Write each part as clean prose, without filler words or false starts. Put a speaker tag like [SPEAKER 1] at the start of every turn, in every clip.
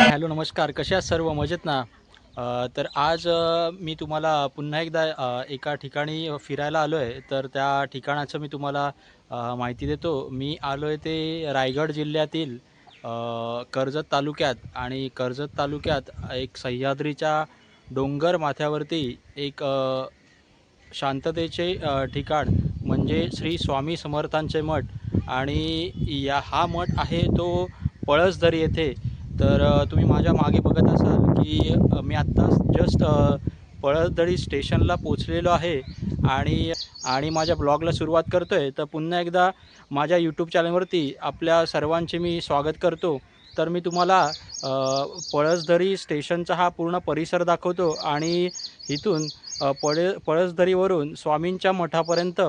[SPEAKER 1] Hello नमस्कार, कशा सर्व मजेत ना? तर आज मी तुम्हाला पुन्हा एकदा एका ठिकाणी फिरायला आलो आहे. तर त्या ठिकाणाचं मी तुम्हाला माहिती देतो. मी आलो आहे ते रायगड जिल्ह्यातील कर्जत तालुक्यात आणि कर्जत तालुक्यात एक सह्याद्रीच्या डोंगर माथ्यावरती एक शांततेचे ठिकाण म्हणजे श्री स्वामी समर्थांचे मठ आणि हा मठ आहे तो पळसदरी येथे. तर तुम्ही माझ्या मागे बघत असाल की मी आत्ताच जस्ट पळसदरी स्टेशनला पोचलेलो आहे आणि आणि माझ्या ब्लॉगला सुरुवात करतो आहे. तर पुन्हा एकदा माझ्या यूट्यूब चॅनलवरती आपल्या सर्वांचे मी स्वागत करतो. तर मी तुम्हाला पळसदरी स्टेशनचा हा पूर्ण परिसर दाखवतो आणि इथून पळसदरीवरून स्वामींच्या मठापर्यंत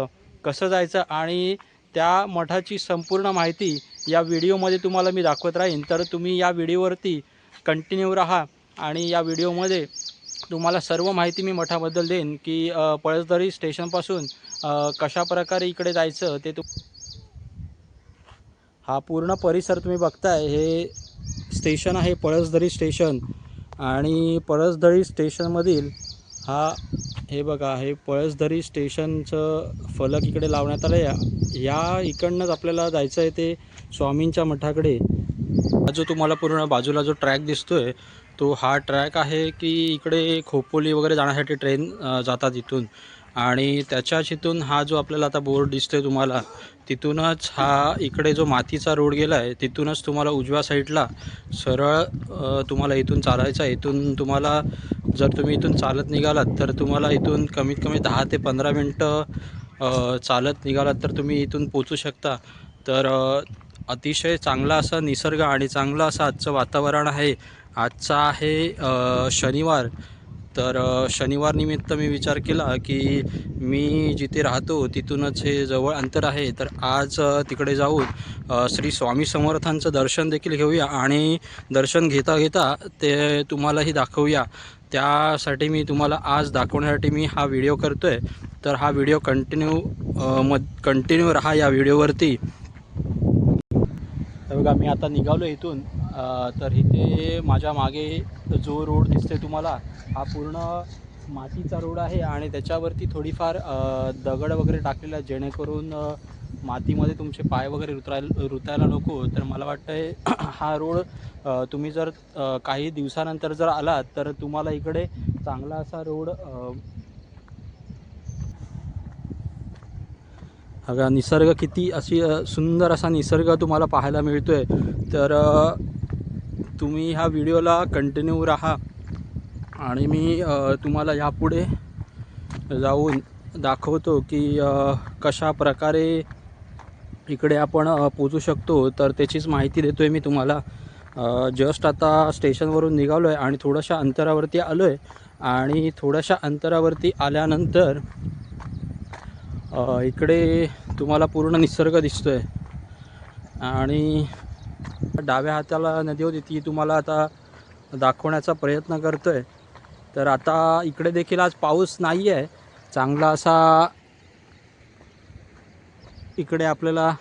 [SPEAKER 1] कसं जायचं आणि त्या मठाची संपूर्ण माहिती या व्हिडिओमध्ये तुम्हाला मी दाखवत राहीन. तर तुम्ही या व्हिडिओवरती कंटिन्यू राहा आणि या व्हिडिओमध्ये तुम्हाला सर्व माहिती मी मठाबद्दल देईन की पळसदरी स्टेशनपासून कशाप्रकारे इकडे जायचं ते हा पूर्ण परिसर तुम्ही बघताय. हे स्टेशन आहे पळसदरी स्टेशन आणि पळसदरी स्टेशनमधील हे बघा, हे पळसदरी स्टेशनचं फलक इकडे लावण्यात आलं आहे. या इकडनंच आपल्याला जायचं आहे ते स्वामींच्या मठाकडे. जो तुम्हाला पूर्ण बाजूला जो ट्रॅक दिसतोय तो हा ट्रॅक आहे की इकडे खोपोली वगैरे जाण्यासाठी ट्रेन जातात इथून आणि त्याच्याच इथून हा जो आपल्याला आता बोर्ड दिसतोय तुम्हाला तिथूनच हा इकडे जो मातीचा रोड गेला आहे तिथूनच तुम्हाला उजव्या साईडला सरळ तुम्हाला इथून चालायचं आहे. इथून तुम्हाला जर तुम्ही इथून चालत निघालात तर तुम्हाला इथून कमीत कमी 10 ते 15 मिनटं चालत निघालात तर तुम्ही इथून पोचू शकता. तर अतिशय चांगला असा निसर्ग आणि चांगलं असं आजचं वातावरण आहे. आजचा आहे शनिवार. तर शनिवार निमित्त मी विचार केला की मी जिथे राहतो तिथूनच हे जवळ अंतर आहे. तर आज तिकडे जाऊन श्री स्वामी समर्थांचं दर्शन देखील घेऊया आणि दर्शन घेता घेता ते तुम्हालाही दाखवूया. त्यासाठी मी तुम्हाला आज दाखवण्यासाठी मी हा व्हिडिओ करतो आहे. तर हा व्हिडिओ कंटिन्यू राहा या व्हिडिओवरती. तर बघा, मी आता निघालो इथून. तर इथे माझ्या मागे जो रोड दिसते तुम्हाला हा पूर्ण मातीचा रोड आहे आणि त्याच्यावरती थोडीफार दगड वगैरे टाकलेला जेणेकरून मातीमध्ये तुमचे पाय वगैरे रुतायला नको. तर मला वाटतं हा रोड तुम्ही जर काही दिवसानंतर जर आलात तर तुम्हाला इकडे चांगला असा रोड बघा, निसर्ग किती अशी सुंदर असा निसर्ग तुम्हाला पाहायला मिळतोय. तर तुम्ही ह्या व्हिडिओला कंटिन्यू राहा आणि मी तुम्हाला यापुढे जाऊन दाखवतो की कशा प्रकारे इकडे आपण पोचू शकतो. तर त्याचीच माहिती देतो आहे मी तुम्हाला. जस्ट आता स्टेशनवरून निघालो आहे आणि थोड्याशा अंतरावरती आलो आहे आणि थोड्याशा अंतरावरती आल्यानंतर इकडे तुम्हाला पूर्ण निसर्ग दिसतो आहे आणि डाव्या हाताला नदी होती ती तुम्हाला आता दाखवण्याचा प्रयत्न करतो आहे. तर आता इकडे देखील आज पाऊस नाही आहे. चांगला असा इकडे आपल्याला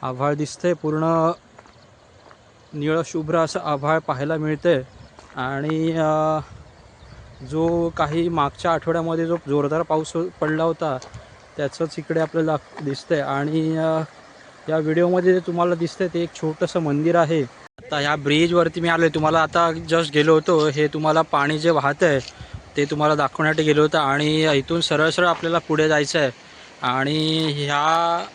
[SPEAKER 1] आभाळ दिसतंय. पूर्ण निळशुभ्र असं आभाळ पाहायला मिळतंय आणि जो काही मागच्या आठवड्यामध्ये जो जोरदार पाऊस पडला होता त्याचंच इकडे आपल्याला दिसतंय. आणि या व्हिडिओमध्ये जे तुम्हाला दिसतंय ते एक छोटंसं मंदिर आहे. आता ह्या ब्रिजवरती मी आलो आहे. तुम्हाला आता जस्ट गेलो होतो, हे तुम्हाला पाणी जे वाहत आहे ते तुम्हाला दाखवण्यासाठी गेलो होतं आणि इथून सरळ सरळ आपल्याला पुढे जायचं आहे. आणि ह्या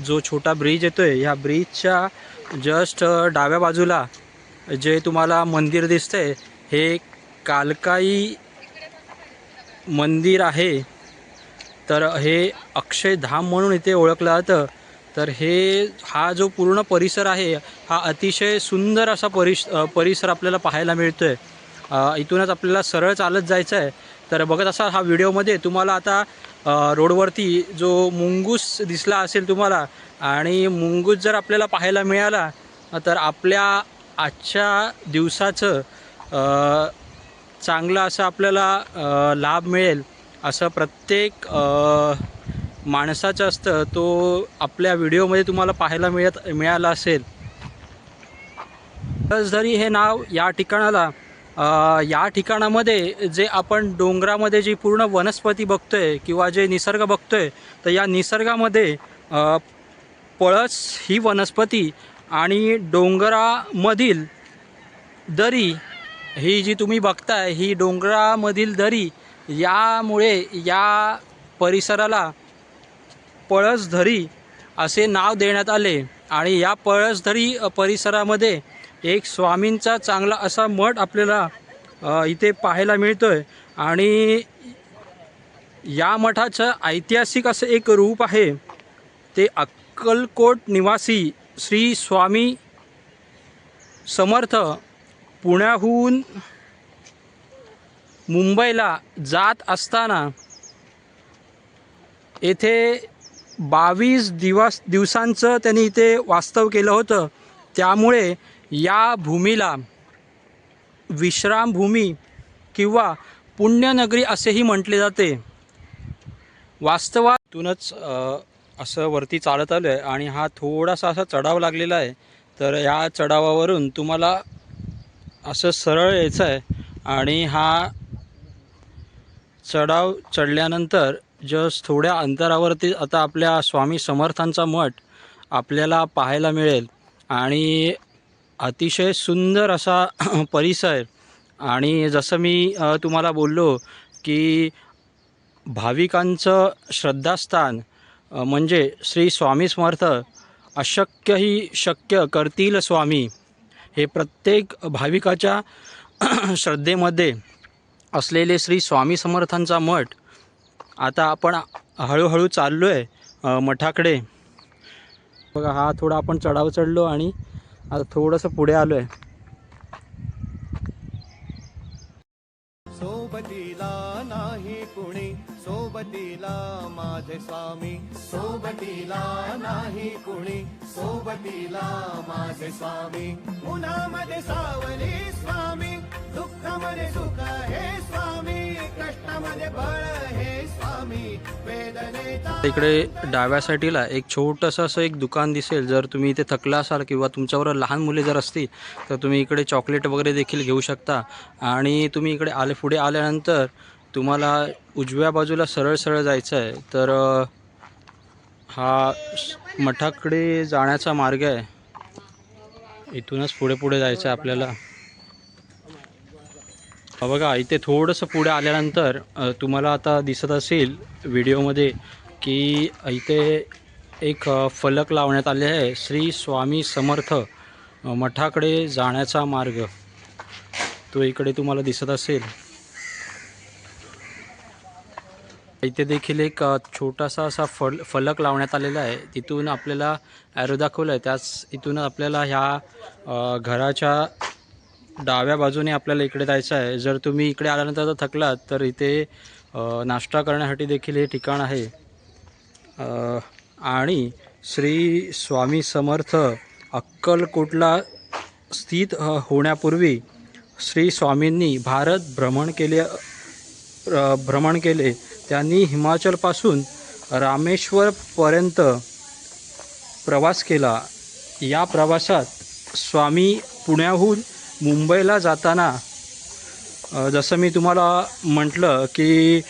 [SPEAKER 1] जो छोटा ब्रिज येतो आहे ह्या ब्रिजच्या जस्ट डाव्या बाजूला जे तुम्हाला मंदिर दिसतंय हे कालकाई मंदिर आहे. तर हे अक्षयधाम म्हणून इथे ओळखलं जातं. तर हा जो पूर्ण परिसर आहे हा अतिशय सुंदर असा परिसर आपल्याला पाहायला मिळतो आहे. इथूनच आपल्याला सरळ चालत जायचं आहे. तर बघत असा हा व्हिडिओमध्ये तुम्हाला आता रोडवरती जो मुंगूस दिसला असेल तुम्हाला, आणि मुंगूस जर आपल्याला पाहायला मिळाला तर आपल्या आजच्या दिवसाचं चांगलं असं आपल्याला लाभ मिळेल असं प्रत्येक माणसाचं असतं. तो आपल्या व्हिडिओमध्ये तुम्हाला पाहायला मिळाला असेल. पळसधरी हे नाव या ठिकाणाला, या ठिकाणामध्ये जे आपण डोंगरामध्ये जी पूर्ण वनस्पती बघतोय किंवा जे निसर्ग बघतोय, तर या निसर्गामध्ये पळस ही वनस्पती आणि डोंगरामधील दरी ही जी तुम्ही बघताय, ही डोंगरामधील दरी, यामुळे या परिसराला पळसधरी असे नाव देण्यात आले. आणि या पळसधरी परिसरामध्ये एक स्वामींचा चांगला असा मठ आपल्याला इथे पाहायला मिळतोय. आणि या मठाचं ऐतिहासिक असं एक रूप आहे. ते अक्कलकोट निवासी श्री स्वामी समर्थ पुण्याहून मुंबईला जात असताना येथे 22 दिवसांचं त्यांनी इथे वास्तव केलं होतं. त्यामुळे या भूमीला विश्रामभूमी किंवा पुण्यनगरी असेही म्हटले जाते. वास्तवातूनच असं वरती चालत आलो आहे आणि हा थोडासा असा चढाव लागलेला आहे. तर या चढावावरून तुम्हाला असं सरळ यायचं आहे. आणि हा चढाव चढल्यानंतर जस्ट थोड्या अंतरावरती आता आपल्या स्वामी समर्थांचा मठ आपल्याला पाहायला मिळेल. आणि अतिशय सुंदर असा परिसर. आणि जसं मी तुम्हाला बोललो की भाविकांचं श्रद्धास्थान म्हणजे श्री स्वामी समर्थ, अशक्यही शक्य करतील स्वामी, हे प्रत्येक भाविकाच्या श्रद्धेमध्ये असलेले श्री स्वामी समर्थांचा मठ. आता आपण हळूहळू चाललो आहे मठाकडे. बघा, हा थोडा आपण चढाव चढलो आणि आता थोडंसं पुढे आलो आहे.
[SPEAKER 2] सोबतीला नाही कुणी, सोबतीला माझे स्वामी. सोबतीला नाही कुणी, सोबतीला माझे स्वामी. उन्हामध्ये सावली स्वामी, दुःखामध्ये सुख हे स्वामी, कष्टामध्ये बळ हे स्वामी, वेदनेचा.
[SPEAKER 1] इकडे डाव्या साईडला एक छोटंसं असं एक दुकान दिसेल. जर तुम्ही इथे थकला असाल किंवा तुमच्याबरोबर लहान मुले जर असतील तर तुम्ही इकडे चॉकलेट वगैरे देखील घेऊ शकता. आणि तुम्ही इकडे पुढे आल्यानंतर तुम्हाला उजव्या बाजूला सरळ सरळ जायचं आहे. तर हा मठाकडे जाण्याचा मार्ग आहे. इथूनच पुढे पुढे जायचं आहे आपल्याला. बघा, इथे थोडंसं पुढे आल्यानंतर तुम्हाला आता दिसत असेल व्हिडिओमध्ये की इथे एक फलक लावण्यात आले आहे, श्री स्वामी समर्थ मठाकडे जाण्याचा मार्ग. तो इकडे तुम्हाला दिसत असेल. इथे देखील एक छोटासा असा फलक लावण्यात आलेला आहे. तिथून आपल्याला ॲरो दाखवलं आहे, त्याच इथून आपल्याला ह्या घराच्या डाव्या बाजूने आपल्याला इकडे जायचं आहे. जर तुम्ही इकडे आल्यानंतर जर थकलात तर इथे नाश्ता करण्यासाठी देखील हे ठिकाण आहे. आणि श्री स्वामी समर्थ अक्कलकोटला स्थित होण्यापूर्वी श्री स्वामींनी भारत भ्रमण केले. त्यांनी हिमाचलपासून रामेश्वरपर्यंत प्रवास केला. या प्रवासात स्वामी पुण्याहून मुंबईला जाताना जसं मी तुम्हाला म्हटलं की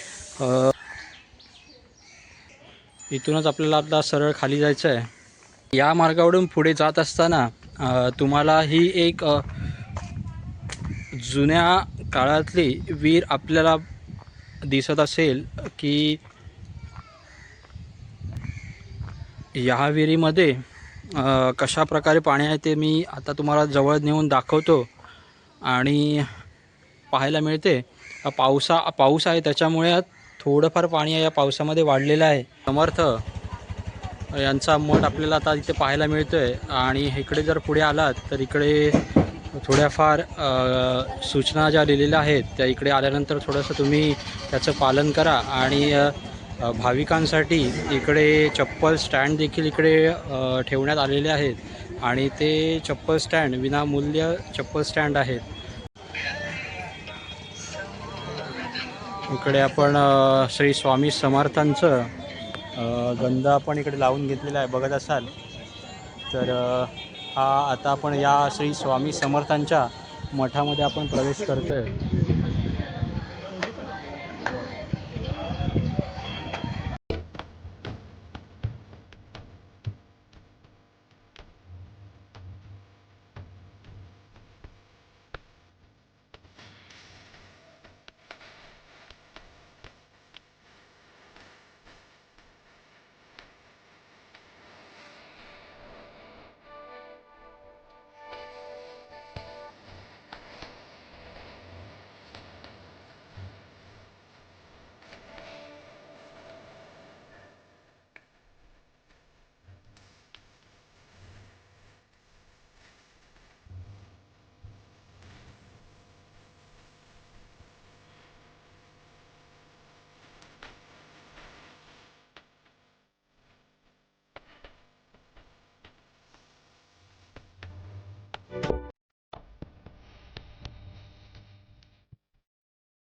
[SPEAKER 1] इथूनच आपल्याला आता सरळ खाली जायचं आहे. या मार्गावरून पुढे जात असताना तुम्हाला ही एक जुन्या काळातली वीर आपल्याला दिसत असेल की या विहिरीमध्ये कशा प्रकारे पाणी आहे ते मी आता तुम्हाला जवळ नेऊन दाखवतो. आणि पाहायला मिळते पाऊस आहे, त्याच्यामुळे थोडंफार पाणी या पावसामध्ये वाढलेलं आहे. समर्थ यांचा मठ आपल्याला आता इथे पाहायला मिळतो आहे. आणि इकडे जर पुढे आलात तर इकडे थोड्याफार सूचना ज्या लिहिलेल्या आहेत त्या इकडे आल्यानंतर थोडंसं तुम्ही त्याचं पालन करा. आणि भाविकांसाठी इकडे चप्पल स्टँड देखील इकडे ठेवण्यात आलेले आहेत आणि ते चप्पल स्टँड विनामूल्य चप्पल स्टँड आहेत. इकडे आपण श्री स्वामी समर्थांचं गंध आपण इकडे लावून घेतलेला आहे बघत असाल तर. हा आता आपण या श्री स्वामी समर्थांच्या मठामध्ये आपण प्रवेश करतोय.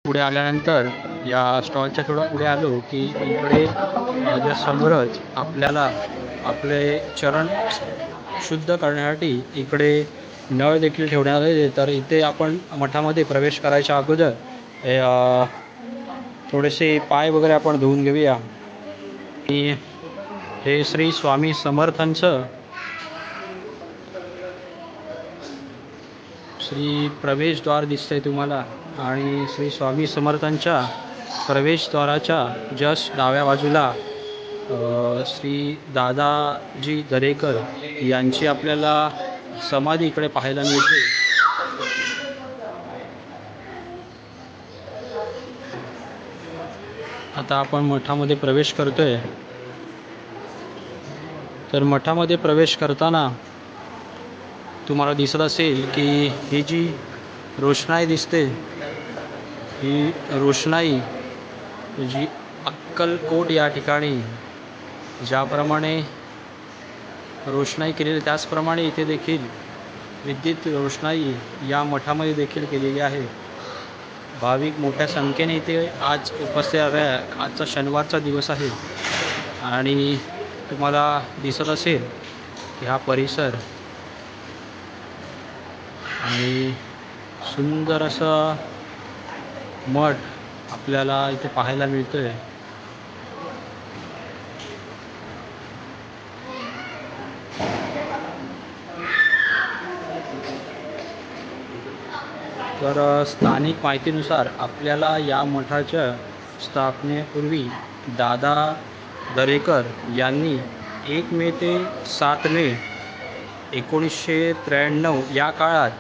[SPEAKER 1] पुढे आल्यानंतर या स्टॉलच्या थोडं पुढे आलो की इकडे माझ्या समोरच आपल्याला आपले चरण शुद्ध करण्यासाठी इकडे नळ देखील ठेवण्यात आले. तर इथे आपण मठामध्ये प्रवेश करायच्या अगोदर थोडेसे पाय वगैरे आपण धुवून घेऊया. हे श्री स्वामी समर्थांचं श्री प्रवेशद्वार दिसतंय तुम्हाला आणि श्री स्वामी समर्थांच्या प्रवेशद्वाराच्या जस्ट डाव्या बाजूला श्री दादाजी दरेकर यांची आपल्याला समाधी इकडे पाहायला मिळते. आता आपण मठामध्ये प्रवेश करतोय. तर मठामध्ये प्रवेश करताना तुम्हाला दिसत असेल की ही जी रोषणाई दिसते ही रोषणाई जी अक्कलकोट या ठिकाणी ज्याप्रमाणे रोषणाई केलेली त्याचप्रमाणे इथे देखील विद्युत रोषणाई या मठामध्ये देखील केलेली आहे. भाविक मोठ्या संख्येने इथे आज उपस्थित आहे. आजचा शनिवारचा दिवस आहे आणि तुम्हाला दिसत असेल की हा परिसर आणि सुंदर असं मठ आपल्याला इथे पाहायला मिळतोय. तर स्थानिक माहितीनुसार आपल्याला या मठाच्या स्थापनेपूर्वी दादा दरेकर यांनी 1 मे ते 7 मे 1993 या काळात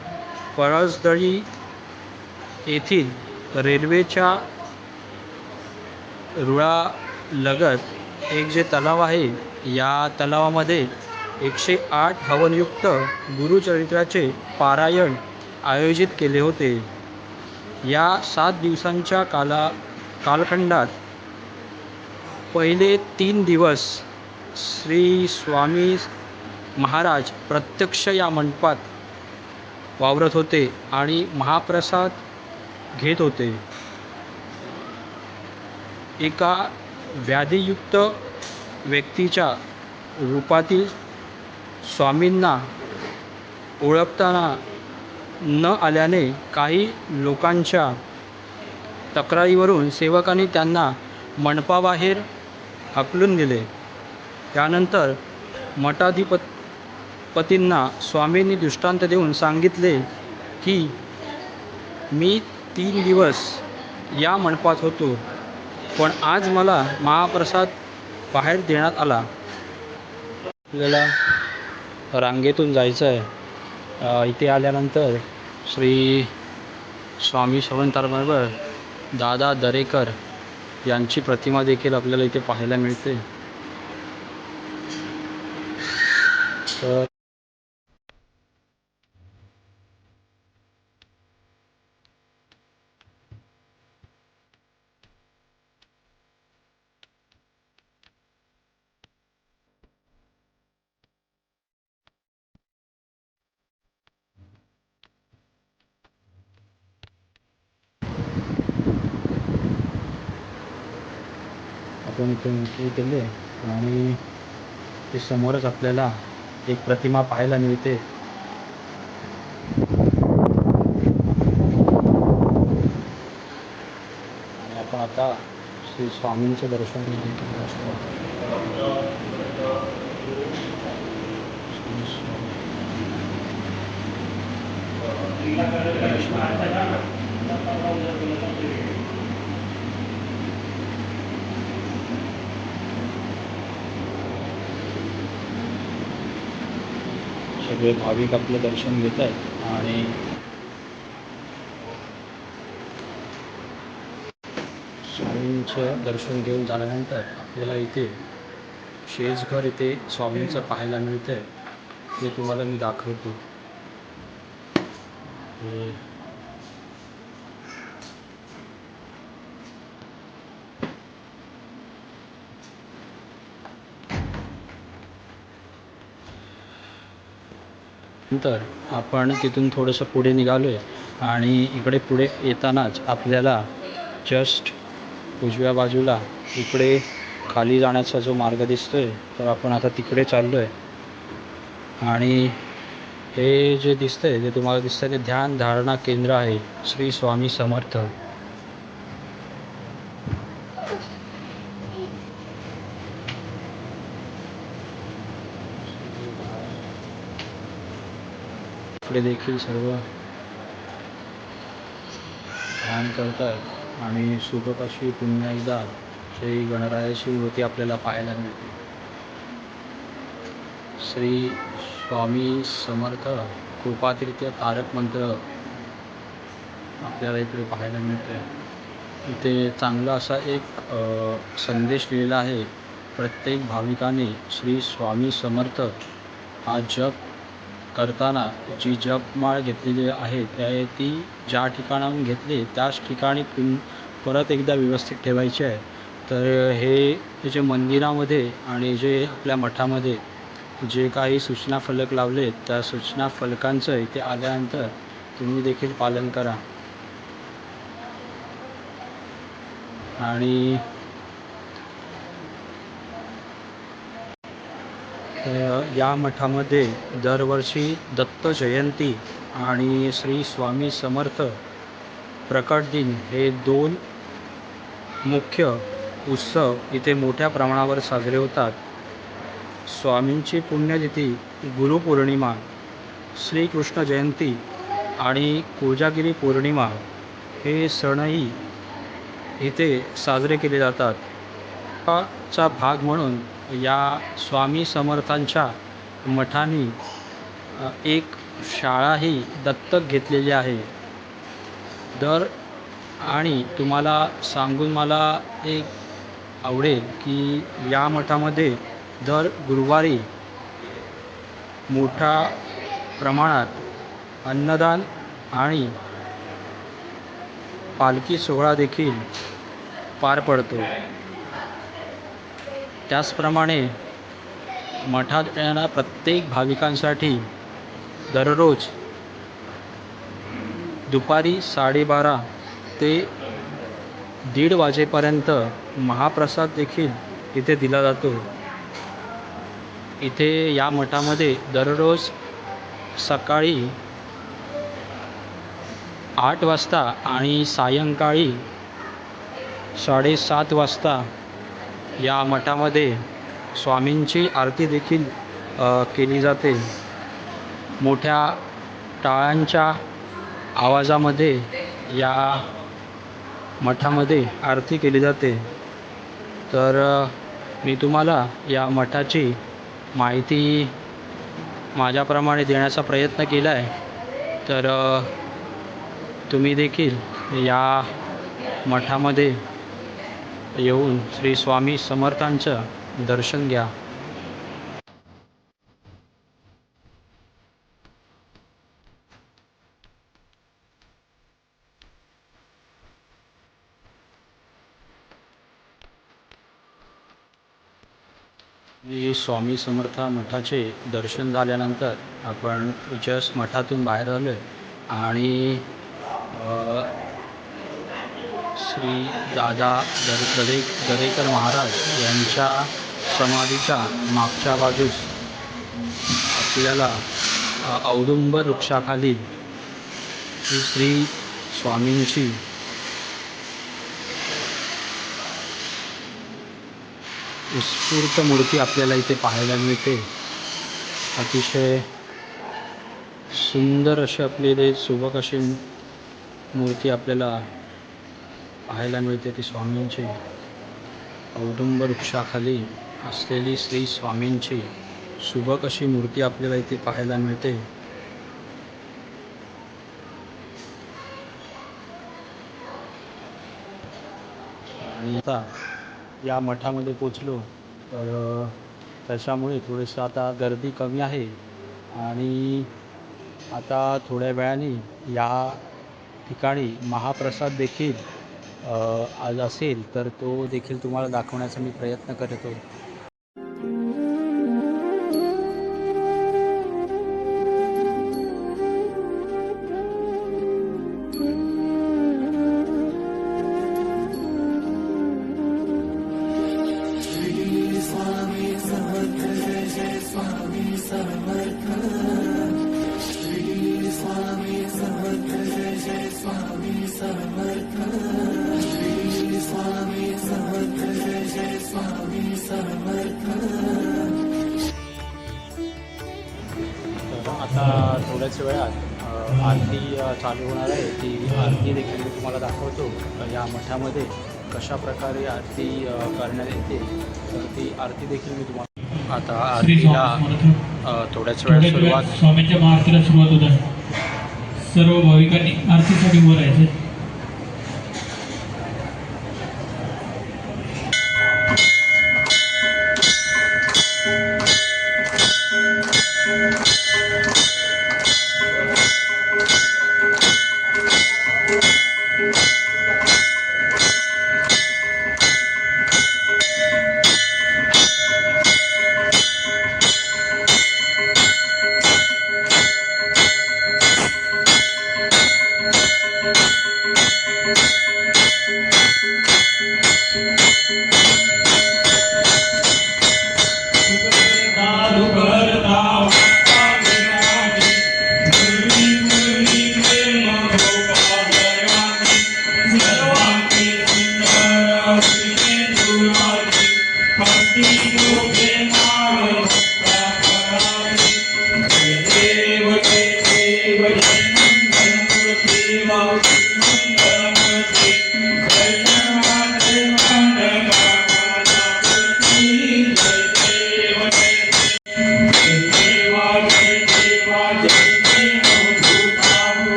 [SPEAKER 1] पळसदरी येथील रेल्वेच्या रुळालगत एक जे तलाव आहे या तलावामध्ये 108 हवनयुक्त गुरुचरित्राचे पारायण आयोजित केले होते. या 7 दिवसांच्या कालखंडात पहिले 3 दिवस श्री स्वामी महाराज प्रत्यक्ष या मंडपात वावरत होते आणि महाप्रसाद घेत होते. एका व्याधीयुक्त व्यक्तीच्या रूपातील स्वामींना ओळखताना न आल्याने काही लोकांच्या तक्रारीवरून सेवकांनी त्यांना मंडपाबाहेर हाकलून दिले. त्यानंतर मठाधिपतींना स्वामींनी दृष्टांत देऊन सांगितले की मी 3 दिवस या मंडपात होतो पण आज मला महाप्रसाद बाहेर देण्यात आला. आपल्याला रांगेतून जायचं आहे. इथे आल्यानंतर श्री स्वामी समर्थांबरोबर दादा दरेकर यांची प्रतिमा देखील आपल्याला इथे पाहायला मिळते. तर आपण इथे एंट्री केली आणि ते समोरच आपल्याला एक प्रतिमा पाहायला मिळते. आणि आपण आता श्री स्वामींचं दर्शन घेतलं असतं. सगळे भाविक आपलं दर्शन घेत आहेत आणि स्वामींचं दर्शन घेऊन झाल्यानंतर आपल्याला इथे शेजघर इथे स्वामींचं पाहायला मिळतं आहे. ते तुम्हाला मी दाखवतो. नंतर आपण तिथून थोडंसं पुढे निघालो आहे आणि इकडे पुढे येतानाच आपल्याला जस्ट उजव्या बाजूला इकडे खाली जाण्याचा जो मार्ग दिसतोय, तर आपण आता तिकडे चाललो आहे. आणि हे जे दिसतंय ते तुम्हाला दिसतंय ते ध्यान धारणा केंद्र आहे श्री स्वामी समर्थ. इकडे देखील सर्व ध्यान करतात आणि सुबक अशी पुन्हा श्री गणरायाची मूर्ती आपल्याला पाहायला मिळते. श्री स्वामी समर्थ कृपातीर्थ तारक मंत्र आपल्याला इकडे पाहायला मिळते. इथे चांगला असा एक संदेश लिहिला आहे. प्रत्येक भाविकाने श्री स्वामी समर्थ हा जप करताना जी जपमाळ घेतलेली आहे ती ज्या ठिकाणाहून घेतली त्याच ठिकाणी परत एकदा व्यवस्थित ठेवायची आहे. तर हे जे मंदिरामध्ये आणि जे आपल्या मठामध्ये जे काही सूचना फलक लावले त्या सूचना फलकांचं इथे आल्यानंतर तुम्ही देखील पालन करा. आणि या मठामध्ये दरवर्षी दत्त जयंती आणि श्री स्वामी समर्थ प्रकट दिन हे 2 मुख्य उत्सव इथे मोठ्या प्रमाणावर साजरे होतात. स्वामींची पुण्यतिथी गुरुपौर्णिमा, श्रीकृष्ण जयंती आणि कोजागिरी पौर्णिमा हे सणही इथे साजरे केले जातात. चा भाग म्हणून या स्वामी समर्थांच्या मठाने एक शाळाही दत्तक घेतलेली आहे. आणि तुम्हाला सांगून मला एक आवडेल की या मठामध्ये दर गुरुवारी मोठ्या प्रमाणात अन्नदान आणि पालखी सोहळा देखील पार पडतो. त्याचप्रमाणे मठात येणाऱ्या प्रत्येक भाविकांसाठी दररोज दुपारी 12:30 ते 1:30 वाजेपर्यंत महाप्रसाद देखील इथे दिला जातो. इथे या मठामध्ये दररोज सकाळी 8 वाजता आणि सायंकाळी 7:30 वाजता या मठामध्ये स्वामींची आरती देखील केली जाते. मोठ्या टाळ्यांच्या आवाजामध्ये या मठामध्ये आरती केली जाते. तर मी तुम्हाला या मठाची माहिती माझ्याप्रमाणे देण्याचा प्रयत्न केला आहे. तर तुम्ही देखील या मठामध्ये येऊन श्री स्वामी समर्थांचं दर्शन घ्या. स्वामी समर्थ मठाचे दर्शन झाल्यानंतर आपण जस्ट मठातून बाहेर आलो आहे आणि श्री दादा दरेकर महाराज यांच्या समाधीच्या मागच्या बाजूस आपल्याला औदुंबर वृक्षाखाली श्री स्वामींची उत्स्फूर्त मूर्ती आपल्याला इथे पाहायला मिळते. अतिशय सुंदर अशी आपली सुबक अशी मूर्ती आपल्याला पाहायला मिळते. ती स्वामींची औदुंबर वृक्षाखाली असलेली श्री स्वामींची सुबक अशी मूर्ती आपल्याला इथे पाहायला मिळते. आणि आता या मठामध्ये पोचलो तर त्याच्यामुळे थोडंसं आता गर्दी कमी आहे आणि आता थोड्या वेळाने या ठिकाणी महाप्रसाद देखील आज असेल तर तो देखील तुम्हाला दाखवण्याचा मी प्रयत्न करतो. आता थोड्याच वेळात आरती चालू होणार आहे. ती आरती देखील मी तुम्हाला दाखवतो या मठामध्ये कशा प्रकारे आरती करण्यात येते. तर ती आरती देखील मी तुम्हाला आता आरतीला थोड्याच वेळात सुरुवात.
[SPEAKER 3] स्वामींच्या महाआरतीला सुरुवात होत आहे. सर्व भाविकांनी आरतीसाठी उभं राहायचं.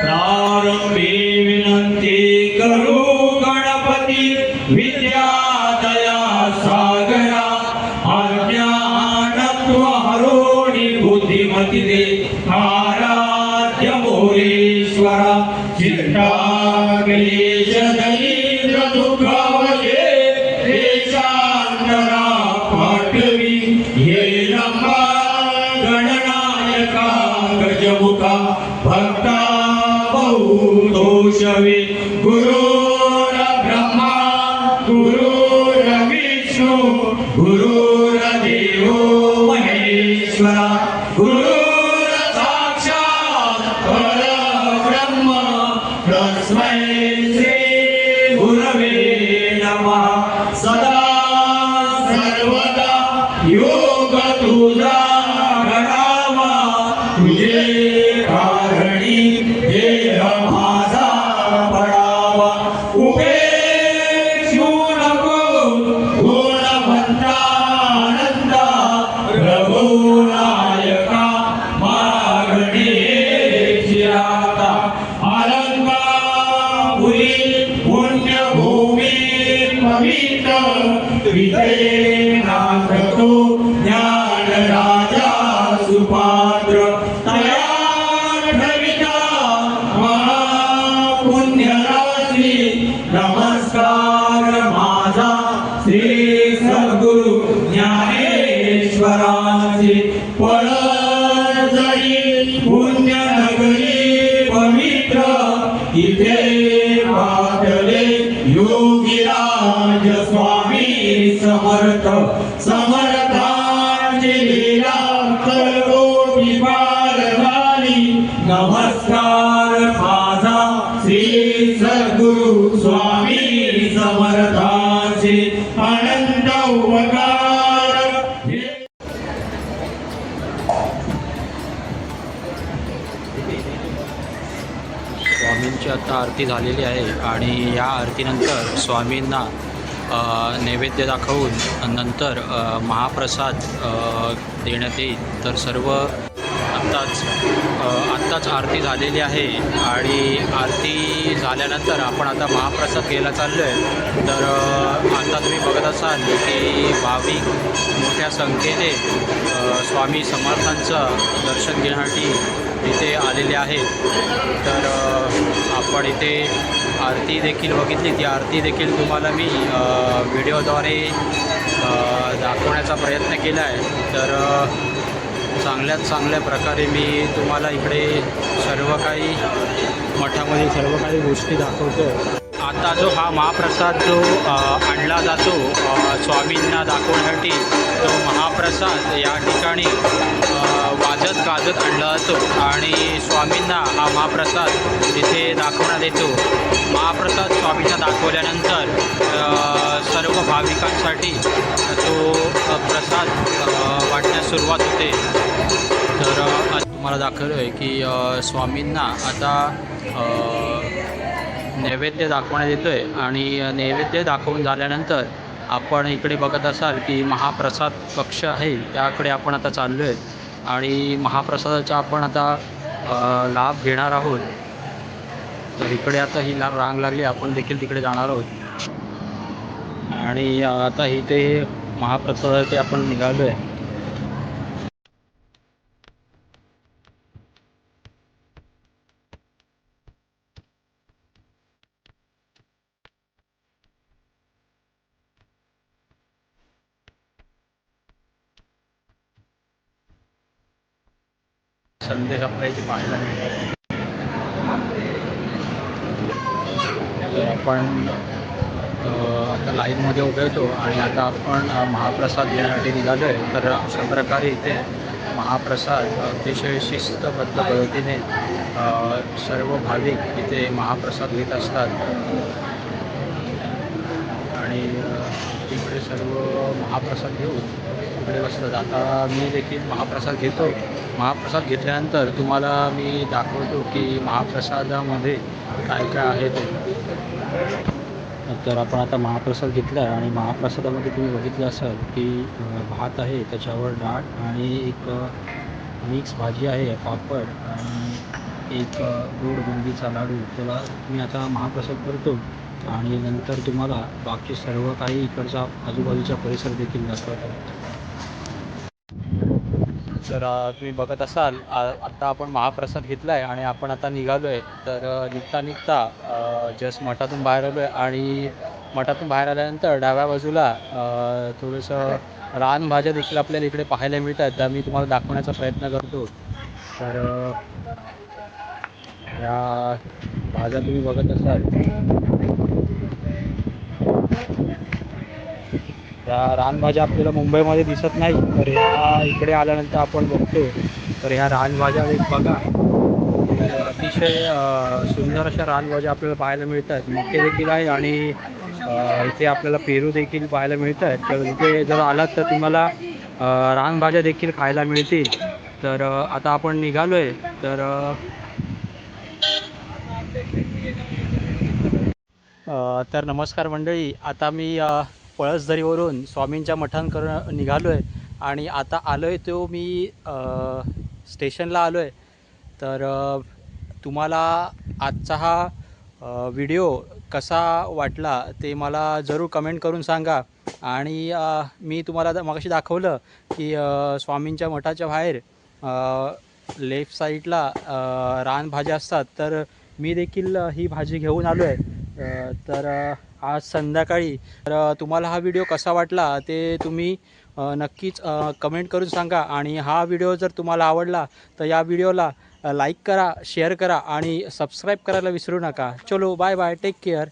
[SPEAKER 4] प्रारंभी विनंती करू गणपती विद्या दया सागरा अज्ञानत्व हरोणी बुद्धिमती दे आराध्य मोरेश्वरा चिंता क्लेश दरिद्र दुःख वये देशांतरा पाठवी ये रंबा गणनायका गजमुखा भक्ता बहुदोषवे गुरुर ब्रह्मा गुरुर विष्णु गुरुर्देवो महेश्वरा गुरुर साक्षात् परब्रह्म तस्मै श्री गुरवे नमः सदा सर्वदा योग तुझा करावा तुझे कारणी देह माझा पडावा उपेक्षू नको गुणवंतानंदा रघुनायका मागणे चिराता अलंकापुरी पुण्यभूमी पवित्र विजय नाथतो ज्ञान राजा सुपात्र तया ठविता महापुण्य राशी नमस्कार माझा श्री सद्गुरु ज्ञानेश्वराची पळजरी पुण्य नगरी पवित्र इथे पाठले योगीराज स्वामी समर्थ समर्थांची लीला कल्पोटी पार झाली नमस्कार माझा श्री सद्गुरु स्वामी समर्थांचे अनंत उपकार
[SPEAKER 1] स्वामींची आता आरती झालेली आहे आणि या आरतीनंतर स्वामींना नैवेद्य दाखवून नंतर महाप्रसाद देण्यात येईल. तर सर्व आत्ताच आरती झालेली आहे आणि आरती झाल्यानंतर आपण आता महाप्रसाद घ्यायला चाललो आहे. तर आता तुम्ही बघत असाल की भाविक मोठ्या संख्येने स्वामी समर्थांचं दर्शन घेण्यासाठी इथे आलेले आहेत. तर आपण इथे आरती देखील बघितली. ती आरती देखील तुम्हाला मी व्हिडिओद्वारे दाखवण्याचा प्रयत्न केला आहे. तर चांगल्यात चांगल्या प्रकारे मी तुम्हाला इकडे सर्व काही मठामध्ये सर्व काही गोष्टी दाखवतो. आता जो हा महाप्रसाद जो आणला जातो स्वामींना दाखवण्यासाठी, तो महाप्रसाद या ठिकाणी वाजत गाजत आणला जातो आणि स्वामींना हा महाप्रसाद तिथे दाखवण्यात येतो. महाप्रसाद स्वामींना दाखवल्यानंतर सर्व भाविकांसाठी तो प्रसाद वाटण्यास सुरुवात होते. तर तुम्हाला दाखवलं आहे की स्वामींना आता नैवेद्य दाखवण्यात येतो आहे आणि नैवेद्य दाखवून झाल्यानंतर आपण इकडे बघत असाल की महाप्रसाद कक्ष आहे, त्याकडे आपण आता चाललो आहे आणि महाप्रसादाचा आपण आता लाभ घेणार आहोत. तर इकडे आता ही रांग लागली, आपण देखील तिकडे जाणार आहोत आणि आता इथे महाप्रसादासाठी आपण निघालो आहे. संदेश आपल्या इथे पाहायला मिळतो. तर आपण आता लाईनमध्ये उभे होतो आणि आता आपण महाप्रसाद घेण्यासाठी निघालो आहे. तर अशा प्रकारे इथे महाप्रसाद अतिशय शिस्तबद्ध पद्धतीने सर्व भाविक इथे महाप्रसाद घेत असतात आणि इकडे सर्व महाप्रसाद घेऊन इकडे बसतात. आता मी देखील महाप्रसाद घेतो. महाप्रसाद घेतल्यानंतर तुम्हाला मी दाखवतो की महाप्रसादामध्ये काय काय आहे ते. तर आपण आता महाप्रसाद घेतला आहे आणि महाप्रसादामध्ये तुम्ही बघितलं असाल की भात आहे, त्याच्यावर डाळ आणि एक मिक्स भाजी आहे, पापड आणि एक गोड बुंदीचा लाडू त्याला मी आता महाप्रसाद करतो आणि नंतर तुम्हाला बाकी सर्व काही इकडचा आजूबाजूचा परिसर देखील दाखवतो. तर तुम्ही बघत असाल आत्ता आपण महाप्रसाद घेतला आहे आणि आपण आता निघालो आहे. तर निघता जस्ट मठातून बाहेर आलो आहे आणि मठातून बाहेर आल्यानंतर डाव्या बाजूला थोडंसं रानभाज्या देखील आपल्याला इकडे पाहायला मिळतात. त्या मी तुम्हाला दाखवण्याचा प्रयत्न करतो. तर या भाज्या तुम्ही बघत असाल या रानभाज्या आपल्याला मुंबईमध्ये दिसत नाही. तर ह्या इकडे आल्यानंतर आपण बघतो. तर ह्या रानभाज्या एक बघा, अतिशय सुंदर अशा रानभाज्या आपल्याला पाहायला मिळतात. मके देखील आहे आणि इथे आपल्याला पेरू देखील पाहायला मिळतात. तर इथे जर आलात तर तुम्हाला रानभाज्या देखील खायला मिळतील. तर आता आपण निघालो आहे. तर नमस्कार मंडळी, आता मी पळसदरीवरून स्वामींच्या मठांकडून निघालो आहे आणि आता आलो आहे तो मी स्टेशनला आलो आहे. तर तुम्हाला आजचा हा व्हिडिओ कसा वाटला ते मला जरूर कमेंट करून सांगा. आणि मी तुम्हाला मगाशी दाखवलं की स्वामींच्या मठाच्या बाहेर लेफ्ट साईडला रानभाज्या असतात. तर मी देखील ही भाजी घेऊन आलो आहे. तर आज संध्याकाळी. तर तुम्हाला हा व्हिडिओ कसा वाटला ते तुम्ही नक्कीच कमेंट करून सांगा. आणि हा व्हिडिओ जर तुम्हाला आवडला तर या व्हिडिओला लाईक करा, शेअर करा आणि सबस्क्राईब करायला विसरू नका. चलो बाय बाय, टेक केअर.